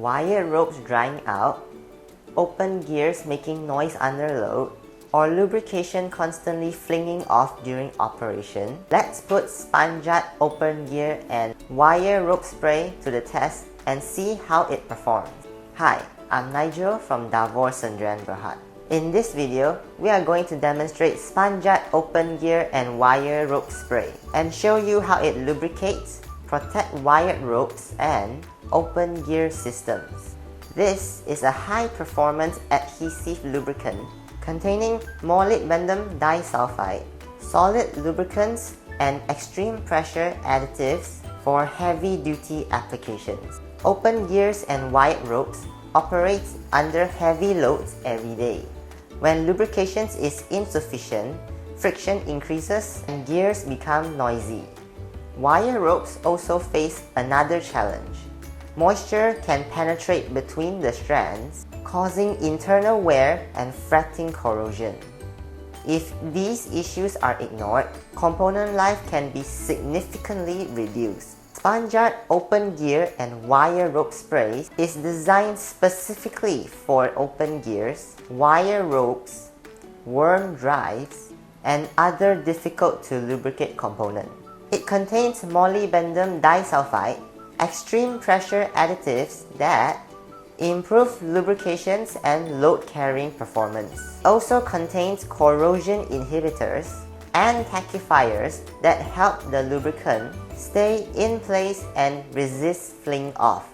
wire ropes drying out, open gears making noise under load, or lubrication constantly flinging off during operation? Let's put Spanjaard open gear and wire rope spray to the test and see how it performs. Hi, I'm Nigel from Davor Sendirian Berhad. In this video, we are going to demonstrate Spanjaard open gear and wire rope spray and show you how it lubricates, protect wired ropes and open gear systems. This is a high-performance adhesive lubricant containing molybdenum disulfide, solid lubricants, and extreme pressure additives for heavy-duty applications. Open gears and wired ropes operate under heavy loads every day. When lubrication is insufficient, friction increases and gears become noisy. Wire ropes also face another challenge. Moisture can penetrate between the strands, causing internal wear and fretting corrosion. If these issues are ignored, component life can be significantly reduced. Spanjaard open gear and wire rope spray is designed specifically for open gears, wire ropes, worm drives, and other difficult to lubricate components. It contains molybdenum disulfide, extreme pressure additives that improve lubrications and load carrying performance. Also contains corrosion inhibitors and tackifiers that help the lubricant stay in place and resist fling-off.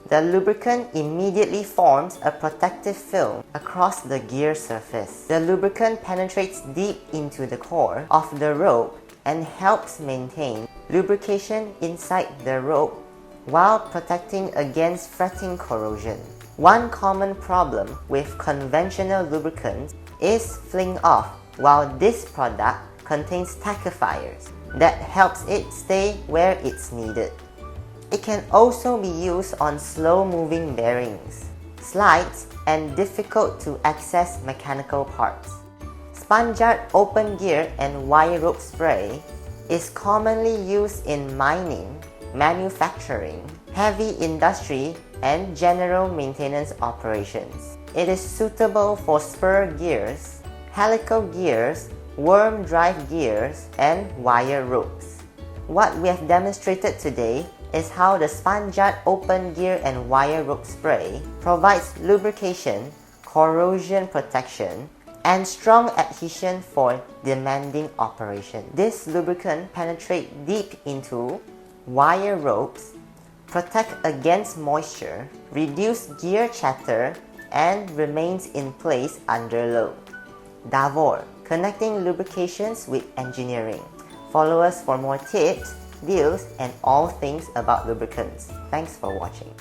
The lubricant immediately forms a protective film across the gear surface. The lubricant penetrates deep into the core of the rope and helps maintain lubrication inside the rope while protecting against fretting corrosion. One common problem with conventional lubricants is fling-off, while this product contains tackifiers that helps it stay where it's needed. It can also be used on slow-moving bearings, slides, and difficult to access mechanical parts. Spanjaard open gear and wire rope spray is commonly used in mining, manufacturing, heavy industry, and general maintenance operations. It is suitable for spur gears, helical gears, worm drive gears, and wire ropes. What we have demonstrated today is how the Spanjaard open gear and wire rope spray provides lubrication, corrosion protection, and strong adhesion for demanding operation. This lubricant penetrates deep into wire ropes, protect against moisture, reduce gear chatter, and remains in place under load. Davor, connecting lubrications with engineering. Follow us for more tips, deals, and all things about lubricants. Thanks for watching.